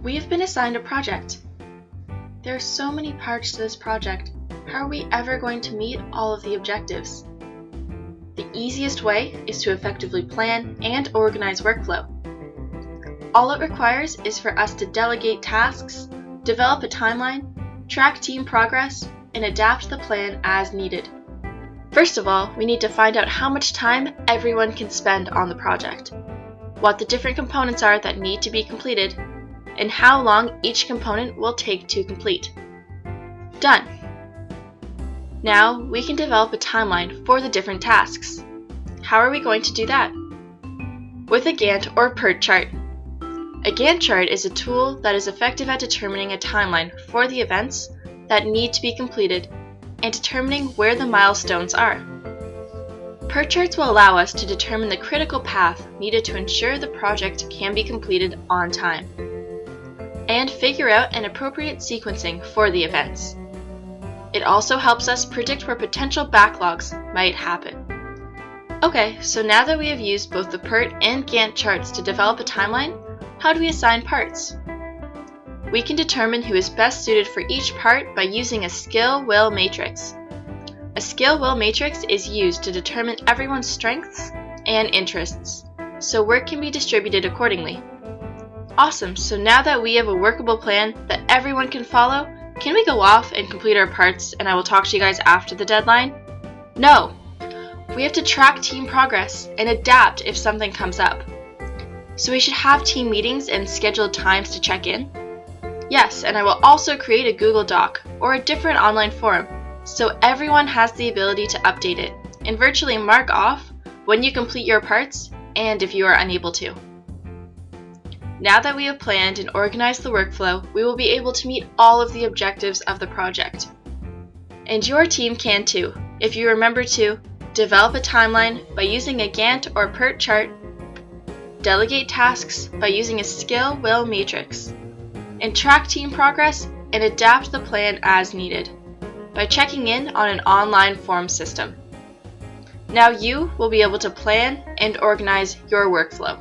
We have been assigned a project. There are so many parts to this project. How are we ever going to meet all of the objectives? The easiest way is to effectively plan and organize workflow. All it requires is for us to delegate tasks, develop a timeline, track team progress, and adapt the plan as needed. First of all, we need to find out how much time everyone can spend on the project, what the different components are that need to be completed, and how long each component will take to complete. Done! Now we can develop a timeline for the different tasks. How are we going to do that? With a Gantt or PERT chart. A Gantt chart is a tool that is effective at determining a timeline for the events that need to be completed and determining where the milestones are. PERT charts will allow us to determine the critical path needed to ensure the project can be completed on time, and figure out an appropriate sequencing for the events. It also helps us predict where potential backlogs might happen. Okay, so now that we have used both the PERT and Gantt charts to develop a timeline, how do we assign parts? We can determine who is best suited for each part by using a skill-will matrix. A skill-will matrix is used to determine everyone's strengths and interests, so work can be distributed accordingly. Awesome, so now that we have a workable plan that everyone can follow, can we go off and complete our parts and I will talk to you guys after the deadline? No! We have to track team progress and adapt if something comes up. So we should have team meetings and scheduled times to check in? Yes, and I will also create a Google Doc or a different online forum so everyone has the ability to update it and virtually mark off when you complete your parts and if you are unable to. Now that we have planned and organized the workflow, we will be able to meet all of the objectives of the project. And your team can too, if you remember to develop a timeline by using a Gantt or PERT chart, delegate tasks by using a skill-will matrix, and track team progress and adapt the plan as needed by checking in on an online form system. Now you will be able to plan and organize your workflow.